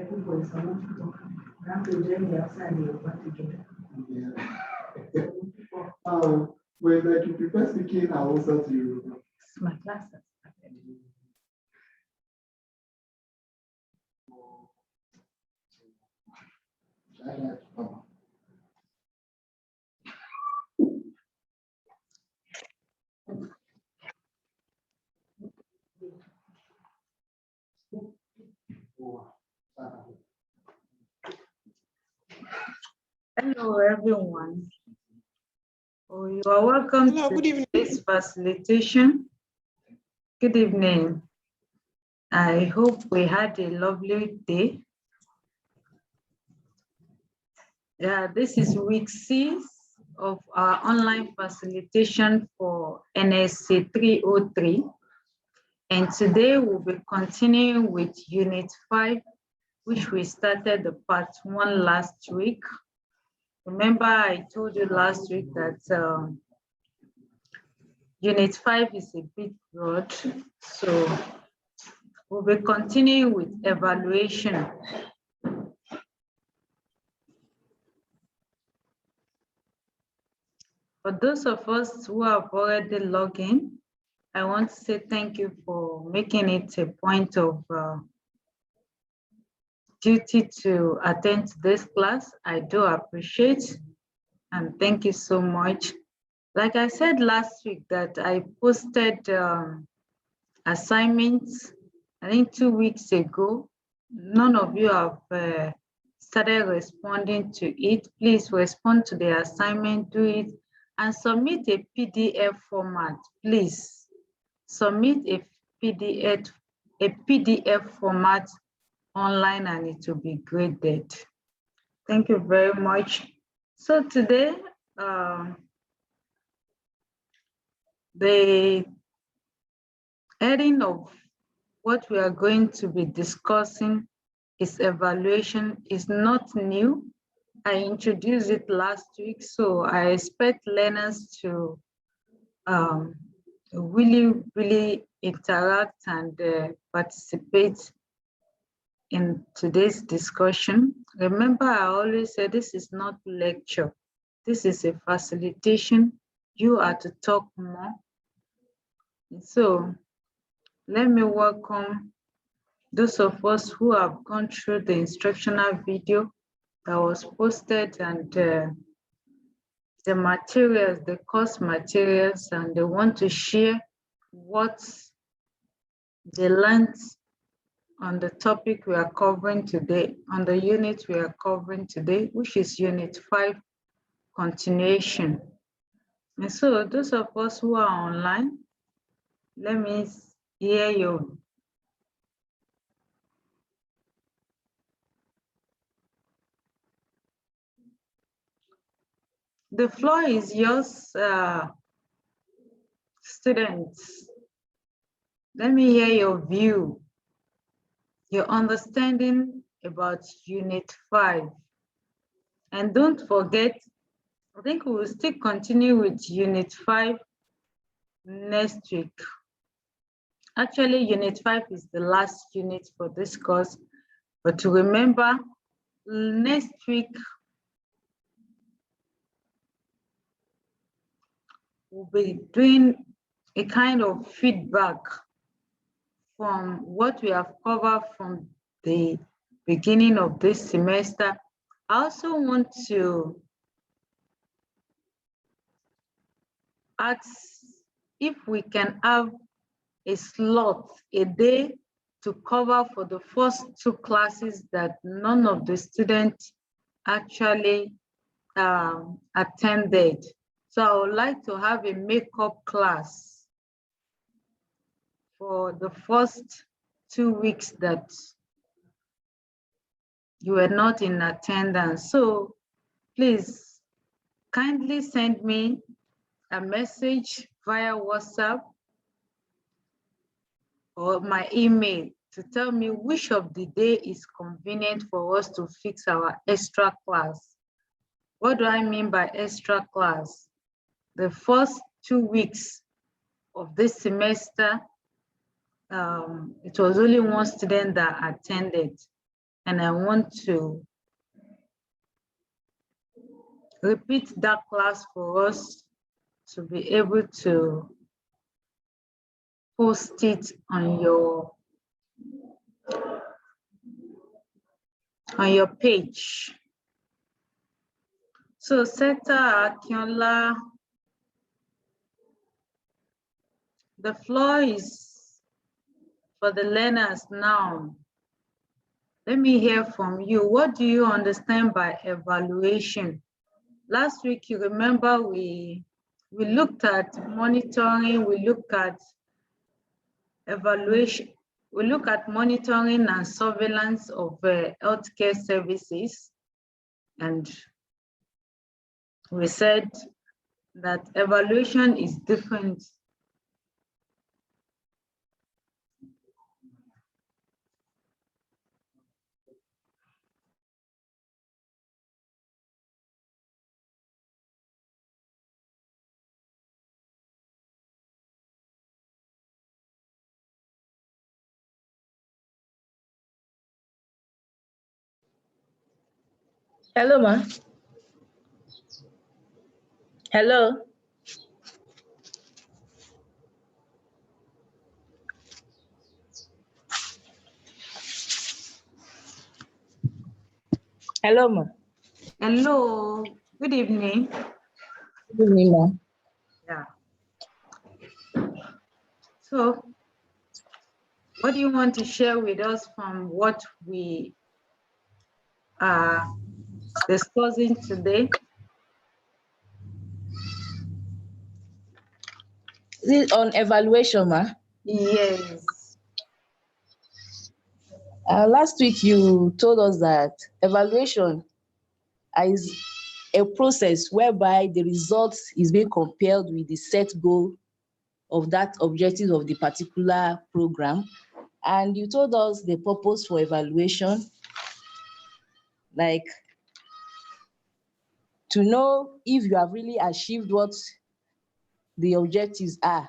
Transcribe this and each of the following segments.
everybody's supposed to talk. We have to join the outside and the work together. Yeah. When like you prepare speaking, I also to you. It's my class. Hello, everyone. Oh, you are welcome to this facilitation. Good evening. I hope we had a lovely day. Yeah, this is week 6 of our online facilitation for NSC 303. And today we'll be continuing with Unit 5, which we started the part 1 last week. Remember, I told you last week that Unit 5 is a bit broad, so we'll be continuing with evaluation. For those of us who have already logged in, I want to say thank you for making it a point of duty to attend to this class. I do appreciate, and thank you so much. Like I said last week that I posted assignments, I think 2 weeks ago. None of you have started responding to it. Please respond to the assignment, do it, and submit a PDF format, please. Submit a PDF format online and it will be graded. Thank you very much. So today, the heading of what we are going to be discussing is evaluation. Is not new. I introduced it last week, so I expect learners to really interact and participate in today's discussion. Remember, I always say this is not lecture. This is a facilitation. You are to talk more. So let me welcome those of us who have gone through the instructional video that was posted and the materials, the course materials, and they want to share what they learned on the topic we are covering today, on the unit we are covering today, which is Unit 5, continuation. And so those of us who are online, let me hear you. The floor is yours, students. Let me hear your view, your understanding about Unit 5. And don't forget, I think we will still continue with Unit 5 next week. Actually, Unit 5 is the last unit for this course, but to remember, next week, we'll be doing a kind of feedback from what we have covered from the beginning of this semester. I also want to ask if we can have a slot, a day to cover for the first 2 classes that none of the students actually attended. So I would like to have a makeup class for the first 2 weeks that you were not in attendance. So please kindly send me a message via WhatsApp or my email to tell me which of the day is convenient for us to fix our extra class. What do I mean by extra class? The first 2 weeks of this semester, it was only 1 student that attended. and I want to repeat that class for us to be able to post it on your page. So Seta Akinola, the floor is for the learners now. Let me hear from you. What do you understand by evaluation? Last week, you remember we looked at monitoring, we looked at evaluation, we look at monitoring and surveillance of healthcare services. And we said that evaluation is different. Hello, ma. Hello. Hello, ma. Hello, good evening. Good evening, ma. Yeah. So, what do you want to share with us from what we are discussing today? This is on evaluation, ma. Yes. Last week you told us that evaluation is a process whereby the result is being compared with the set goal of that objective of the particular program. And you told us the purpose for evaluation, like to know if you have really achieved what the objectives are,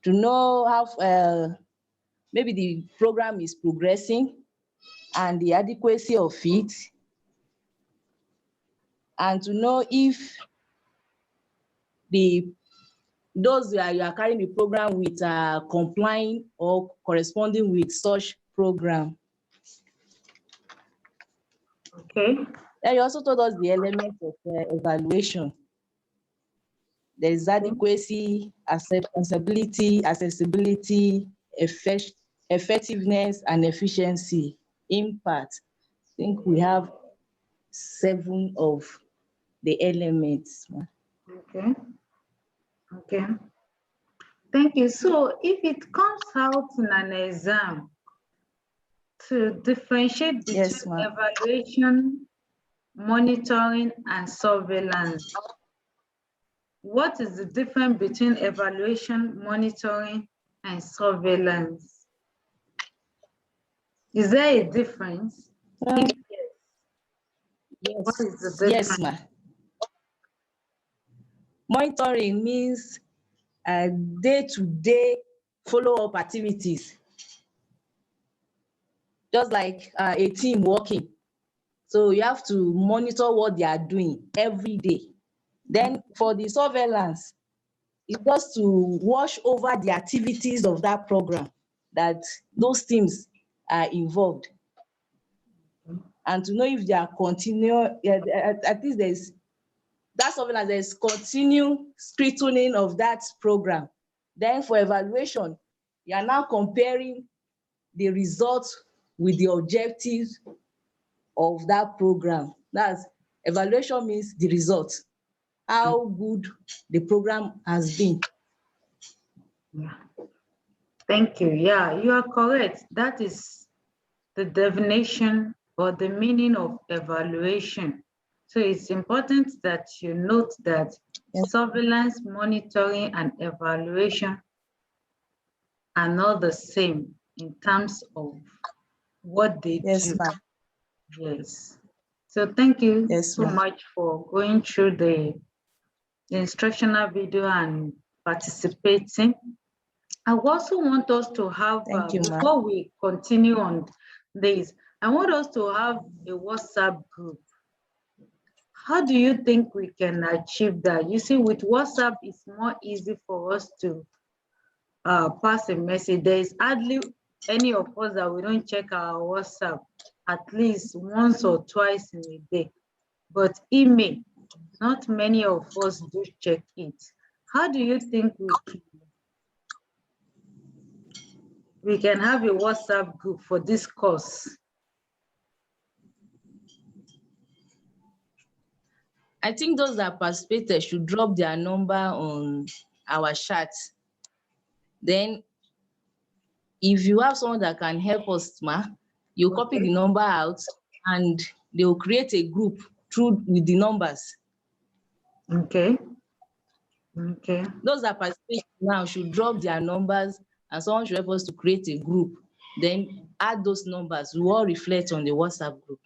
to know how maybe the program is progressing and the adequacy of it, and to know if those you are carrying the program with are complying or corresponding with such program. Okay. Then you also told us the element of evaluation. There is adequacy, accessibility, effectiveness, and efficiency. Impact. I think we have 7 of the elements. Okay. Okay. Thank you. So if it comes out in an exam to differentiate between Yes, ma'am. evaluation, monitoring, and surveillance, what is the difference between evaluation, monitoring, and surveillance? Is there a difference? If yes, what is the difference? Yes, ma'am. Monitoring means day-to-day follow-up activities, just like a team working. So you have to monitor what they are doing every day. Then for the surveillance, it's just to watch over the activities of that program, that those teams are involved, and to know if they are continuing, at least there's that surveillance, there's continued scrutiny of that program. Then for evaluation, you are now comparing the results with the objectives of that program. That's evaluation, means the results, how good the program has been. Yeah. Thank you. Yeah, you are correct. That is the definition or the meaning of evaluation. So it's important that you note that surveillance, monitoring, and evaluation are not the same in terms of what they do. Yes, ma'am. Yes. So thank you so ma'am. much for going through the instructional video and participating. I also want us to have, Thank you, ma'am. before we continue on this, I want us to have a WhatsApp group. How do you think we can achieve that? You see, with WhatsApp, it's more easy for us to pass a message. There is hardly any of us that we don't check our WhatsApp at least once or twice in a day. But email, not many of us do check it. How do you think we can have a WhatsApp group for this course? I think those that participated should drop their number on our chat. Then if you have someone that can help us, you copy the number out and they will create a group with the numbers. Okay. Okay. Those that participate now should drop their numbers and someone should help us to create a group. Then add those numbers. We all reflect on the WhatsApp group.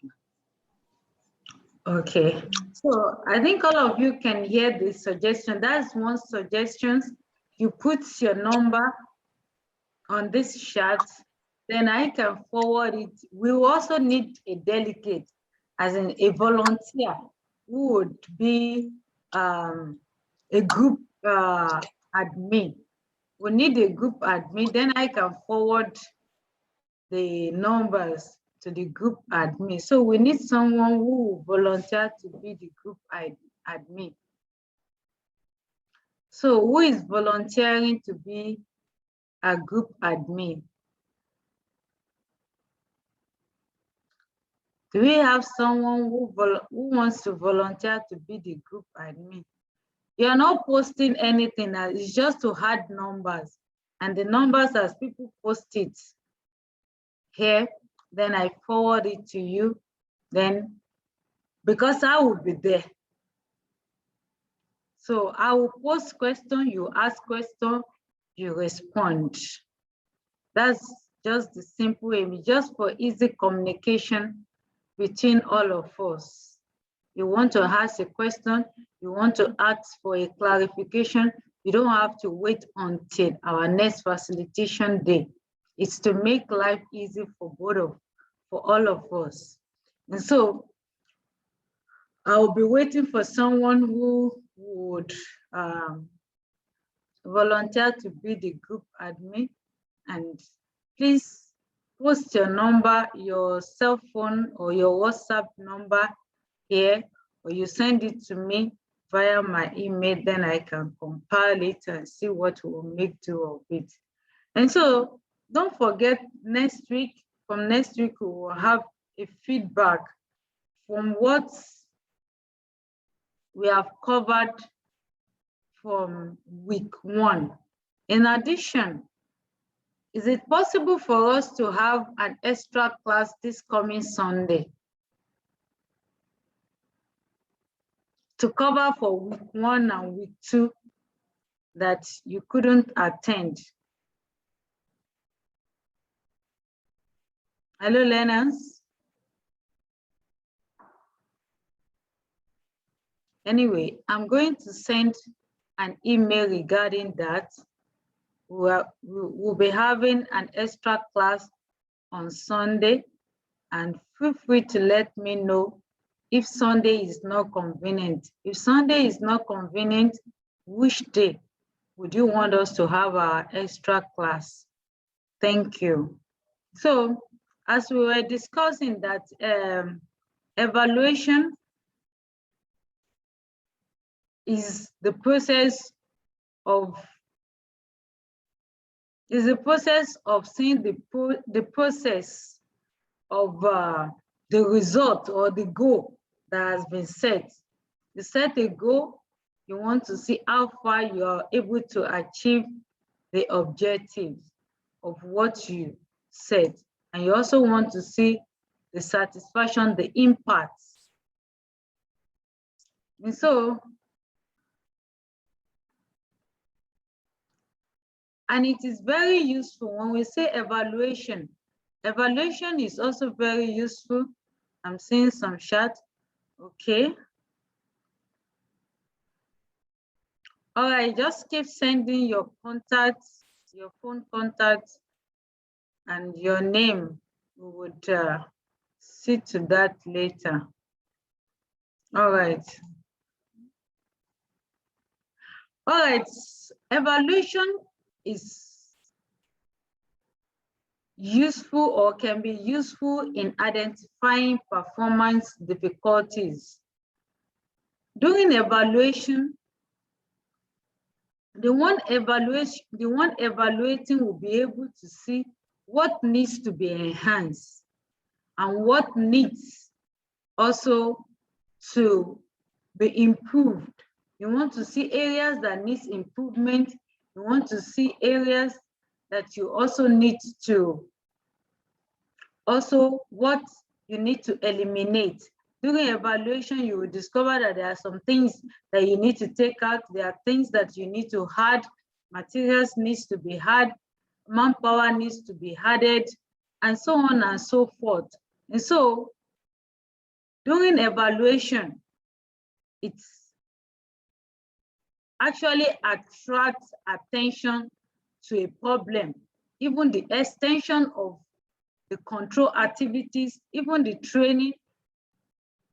Okay. So I think all of you can hear this suggestion. That's one suggestion. You put your number on this chat, then I can forward it. We will also need a delegate, as in a volunteer, who would be a group admin. We need a group admin, then I can forward the numbers to the group admin. So we need someone who will volunteer to be the group admin. So who is volunteering to be a group admin? Do we have someone who wants to volunteer to be the group admin? You're not posting anything, it's just to add numbers. And the numbers, as people post it here, then I forward it to you. Then, because I will be there. So I will post question, you ask question, you respond. That's just the simple way, just for easy communication between all of us. You want to ask a question, you want to ask for a clarification, you don't have to wait until our next facilitation day. It's to make life easy for all of us. And so I'll be waiting for someone who would volunteer to be the group admin. And please post your number, your cell phone or your WhatsApp number here, or you send it to me via my email, then I can compile it and see what we'll make do of it. And so don't forget, from next week, we will have a feedback from what we have covered from week 1. In addition, is it possible for us to have an extra class this coming Sunday to cover for week 1 and week 2 that you couldn't attend? Hello, learners. Anyway, I'm going to send an email regarding that. We'll be having an extra class on Sunday, and feel free to let me know if Sunday is not convenient. If Sunday is not convenient, which day would you want us to have our extra class? Thank you. So, as we were discussing that evaluation is the process of seeing the process of the result or the goal that has been set. You set a goal, you want to see how far you are able to achieve the objectives of what you set. And you also want to see the satisfaction, the impact. And so, and it is very useful when we say evaluation. Evaluation is also very useful. I'm seeing some chat. Okay. All right, just keep sending your contacts, your phone contacts, and your name. We would see to that later. All right. All right, evaluation is useful or can be useful in identifying performance difficulties. During evaluation, the one evaluating will be able to see what needs to be enhanced and what needs also to be improved. You want to see areas that needs improvement. You want to see areas that you also need to, also what you need to eliminate. During evaluation, you will discover that there are some things that you need to take out. There are things that you need to add. Materials needs to be added. Manpower needs to be added, and so on and so forth. And so during evaluation, it's actually attracts attention to a problem, even the extension of the control activities, even the training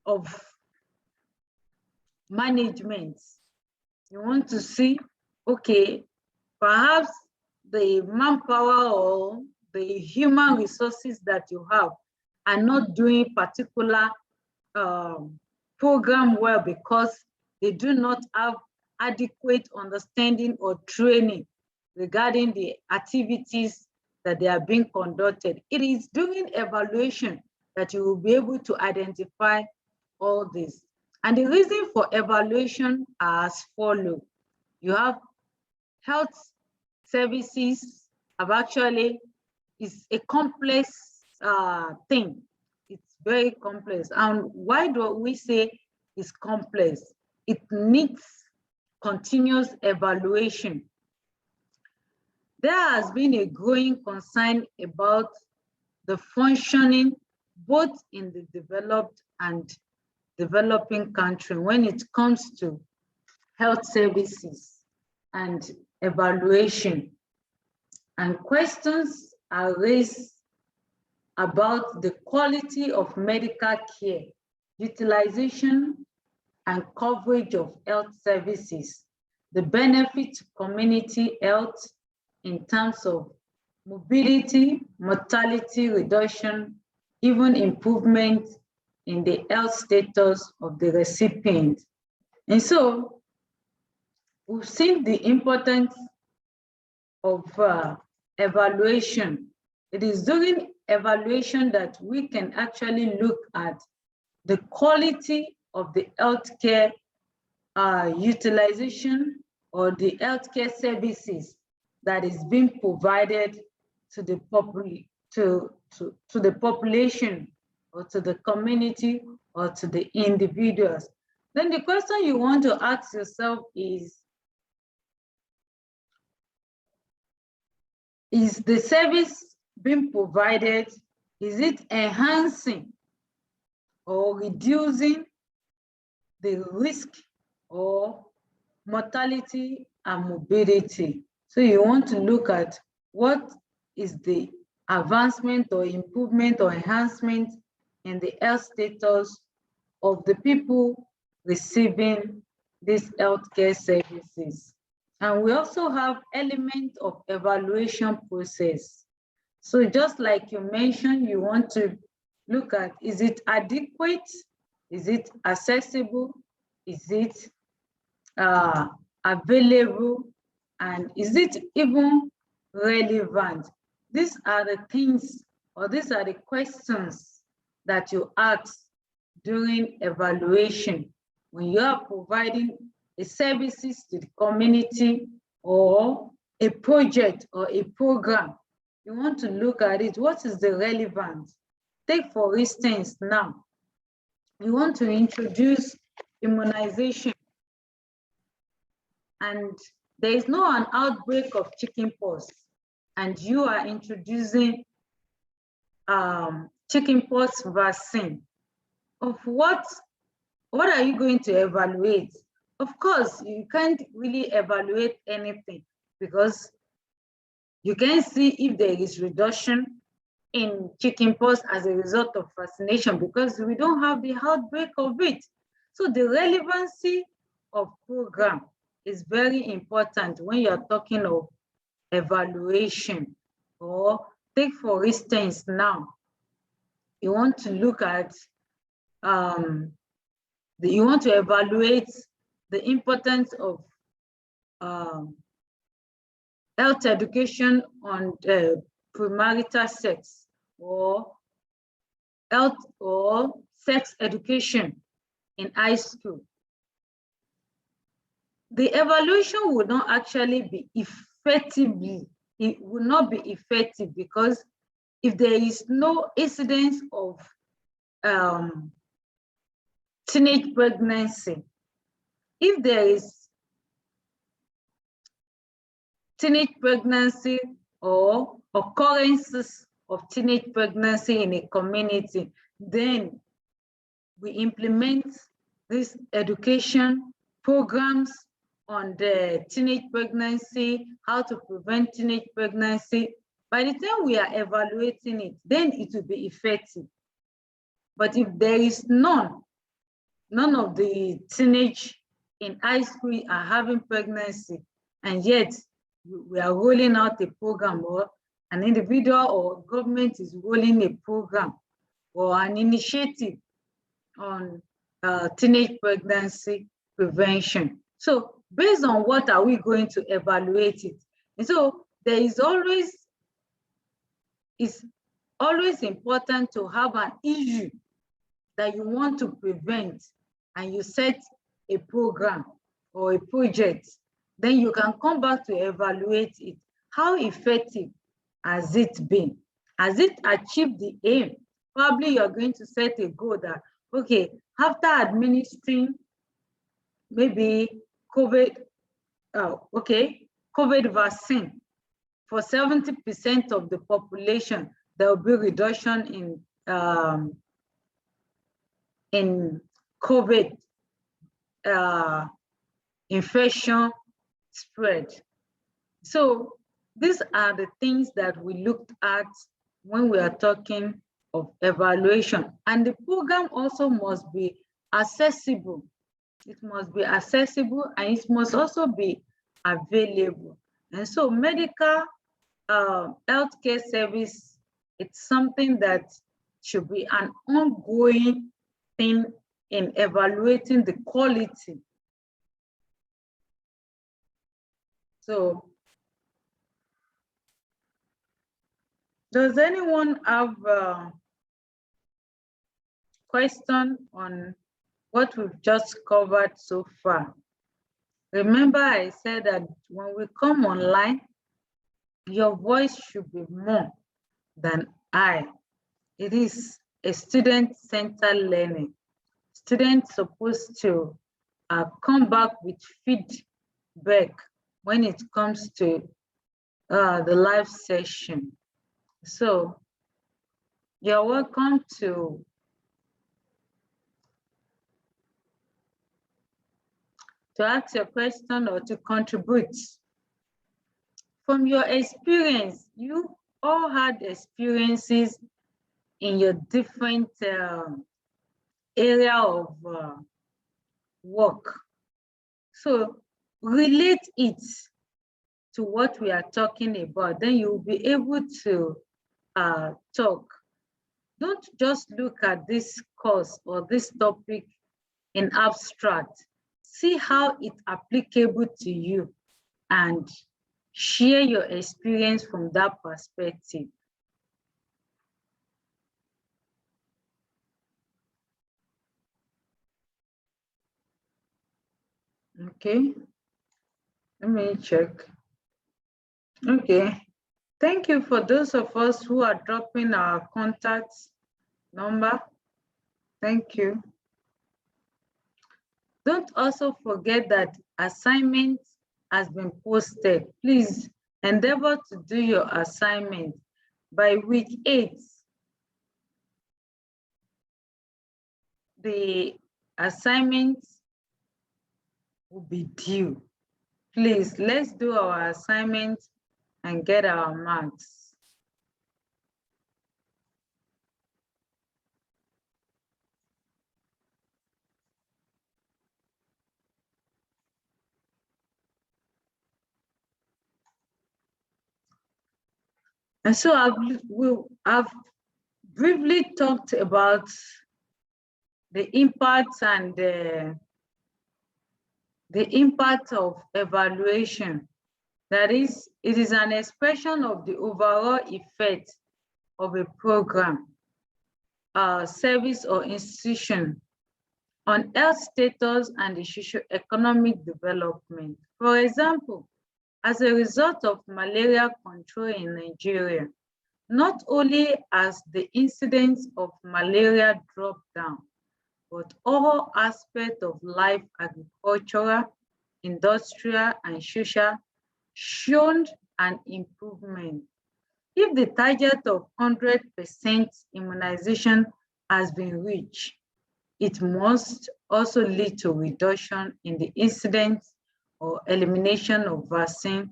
of management. You want to see, okay, perhaps the manpower or the human resources that you have are not doing particular program well because they do not have adequate understanding or training regarding the activities that they are being conducted. It is during evaluation that you will be able to identify all this. And the reason for evaluation are as follows. You have health services have actually, is a complex thing. It's very complex. And why do we say it's complex? It needs continuous evaluation. There has been a growing concern about the functioning both in the developed and developing country when it comes to health services and evaluation. And questions are raised about the quality of medical care, utilization and coverage of health services, the benefit to community health in terms of mobility, mortality reduction, even improvement in the health status of the recipient. And so we've seen the importance of evaluation. It is during evaluation that we can actually look at the quality of the healthcare utilization or the healthcare services that is being provided to the population or to the community or to the individuals. Then the question you want to ask yourself is the service being provided, is it enhancing or reducing the risk or mortality and morbidity? So you want to look at what is the advancement or improvement or enhancement in the health status of the people receiving these healthcare services. And we also have elements of evaluation process. So just like you mentioned, you want to look at, is it adequate? Is it accessible? Is it available? And is it even relevant? These are the things, or these are the questions that you ask during evaluation when you are providing a services to the community or a project or a program. You want to look at it. What is the relevance? Take for instance now, you want to introduce immunization and there is an outbreak of chickenpox and you are introducing chickenpox vaccine. Of what are you going to evaluate? Of course, you can't really evaluate anything because you can see if there is reduction in chickenpox as a result of vaccination because we don't have the outbreak of it. So the relevancy of program is very important when you're talking of evaluation. Or take for instance now, you want to look at, you want to evaluate the importance of health education on premarital sex or health or sex education in high school. The evaluation would not actually be effectively, it will not be effective because if there is no incidence of teenage pregnancy, if there is teenage pregnancy or occurrences of teenage pregnancy in a community, then we implement this education programs on the teenage pregnancy, how to prevent teenage pregnancy. By the time we are evaluating it, then it will be effective. But if there is none of the teenage in high school are having pregnancy, and yet we are rolling out a program, or an individual or government is rolling a program or an initiative on teenage pregnancy prevention. So based on what are we going to evaluate it? And so there is always, it's always important to have an issue that you want to prevent, and you set a program or a project, then you can come back to evaluate it. How effective has it been? Has it achieved the aim? Probably you're going to set a goal that, okay, after administering maybe COVID vaccine for 70% of the population, there will be reduction in COVID infection spread. So these are the things that we looked at when we are talking of evaluation. And the program also must be accessible. It must be accessible, and it must also be available. And so medical healthcare service, it's something that should be an ongoing thing in evaluating the quality. So does anyone have a question on what we've just covered so far? Remember, I said that when we come online, your voice should be more than I. It is a student-centered learning. Students supposed to come back with feedback when it comes to the live session. So you're welcome to ask your question or to contribute. From your experience, you all had experiences in your different area of work. So relate it to what we are talking about, then you'll be able to talk. Don't just look at this course or this topic in abstract. See how it's applicable to you and share your experience from that perspective. Okay, let me check. Okay, thank you for those of us who are dropping our contact number. Thank you. Don't also forget that assignment has been posted. Please endeavor to do your assignment by week 8. The assignments will be due. Please, let's do our assignment and get our marks. And so I've briefly talked about the impacts and the impact of evaluation. That is, it is an expression of the overall effect of a program, service, or institution on health status and the socio-economic development. For example, as a result of malaria control in Nigeria, not only has the incidence of malaria dropped down, but all aspects of life, agricultural, industrial, and social, shown an improvement. If the target of 100% immunization has been reached, it must also lead to reduction in the incidence or elimination of vaccine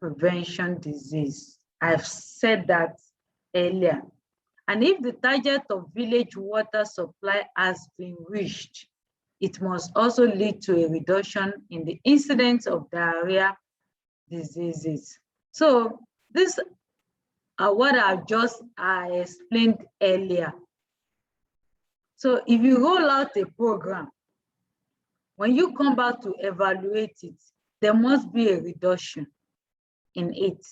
prevention disease. I've said that earlier. And if the target of village water supply has been reached, it must also lead to a reduction in the incidence of diarrhea diseases. So these are what I explained earlier. So if you roll out a program, when you come back to evaluate it, there must be a reduction in it.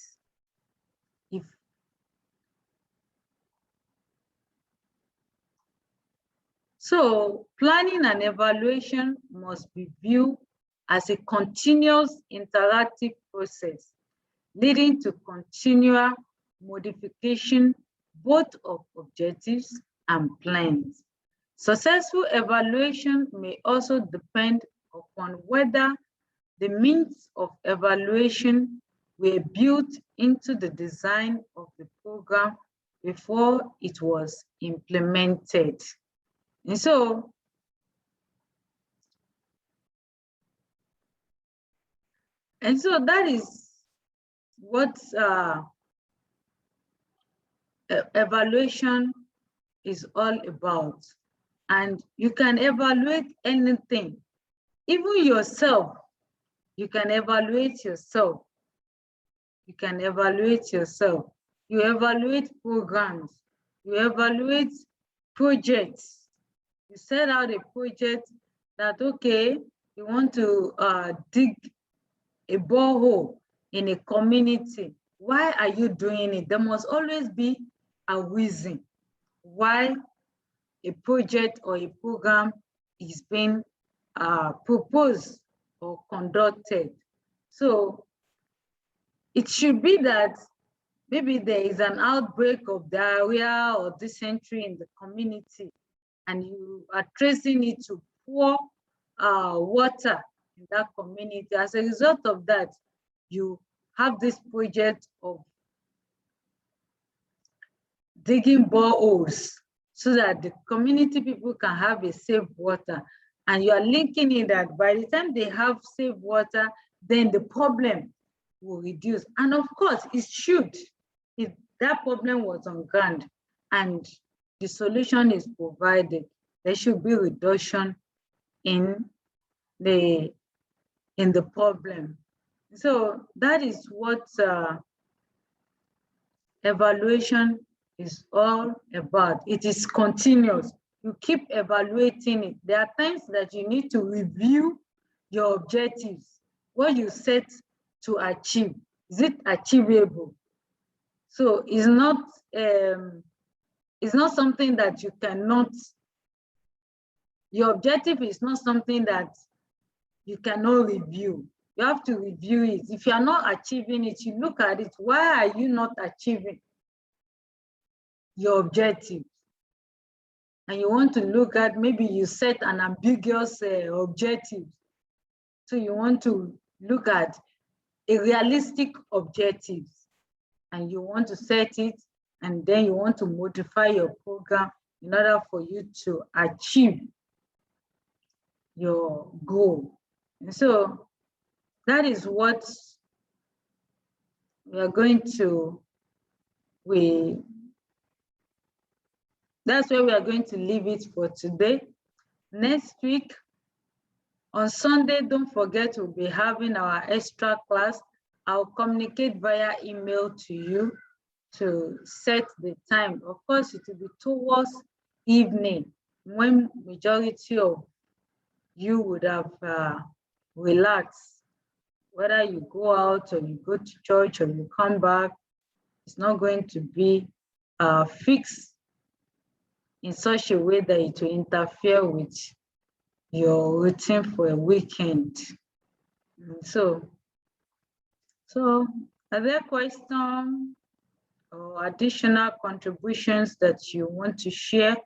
So planning and evaluation must be viewed as a continuous interactive process, leading to continual modification both of objectives and plans. Successful evaluation may also depend upon whether the means of evaluation were built into the design of the program before it was implemented. And so, that is what evaluation is all about. And you can evaluate anything, even yourself. You can evaluate yourself. You can evaluate yourself. You evaluate programs. You evaluate projects. You set out a project that, okay, you want to dig a borehole in a community. Why are you doing it? There must always be a reason why a project or a program is being proposed or conducted. So it should be that maybe there is an outbreak of diarrhea or dysentery in the community, and you are tracing it to poor water in that community. As a result of that, you have this project of digging boreholes so that the community people can have a safe water. And you are linking it that by the time they have safe water, then the problem will reduce. And of course, it should, if that problem was on ground and the solution is provided, there should be reduction in the problem. So that is what evaluation is all about. It is continuous. You keep evaluating it. There are times that you need to review your objectives, what you set to achieve. Is it achievable? So it's not something that you cannot, your objective is not something that you cannot review. You have to review it. If you are not achieving it, you look at it. Why are you not achieving your objective? And you want to look at, maybe you set an ambiguous objective. So you want to look at a realistic objective, and you want to set it, and then you want to modify your program in order for you to achieve your goal. And so that is what we are going to, that's where we are going to leave it for today. Next week, on Sunday, don't forget we'll be having our extra class. I'll communicate via email to you to set the time. Of course, it will be towards evening when majority of you would have relaxed. Whether you go out or you go to church or you come back, it's not going to be fixed in such a way that it will interfere with your routine for a weekend. So are there questions or additional contributions that you want to share?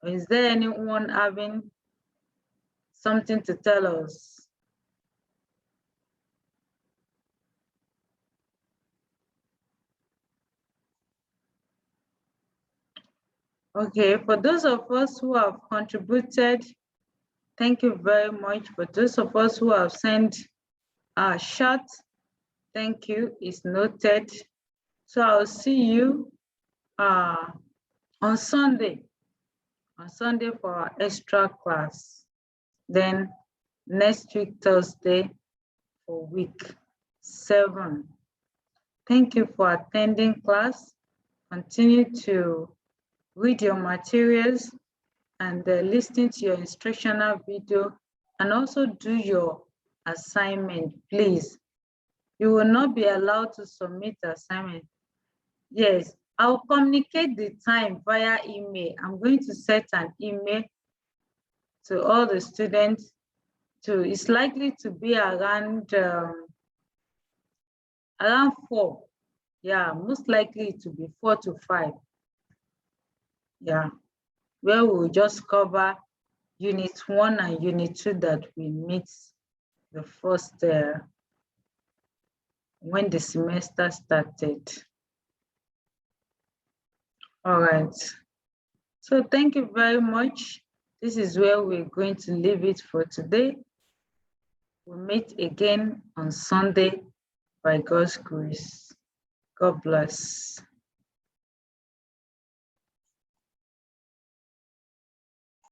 Or is there anyone having something to tell us? Okay, for those of us who have contributed, thank you very much. For those of us who have sent a short, thank you, it's noted. So I'll see you on Sunday for our extra class. Then next week, Thursday, for week 7. Thank you for attending class. Continue to read your materials and listen to your instructional video, and also do your assignment, please. You will not be allowed to submit assignment. Yes, I'll communicate the time via email. I'm going to set an email to all the students. It's likely to be around 4. Yeah, most likely to be 4 to 5. Yeah, where we'll just cover Unit 1 and Unit 2 that we meet the first when the semester started. All right. So thank you very much. This is where we're going to leave it for today. We'll meet again on Sunday by God's grace. God bless.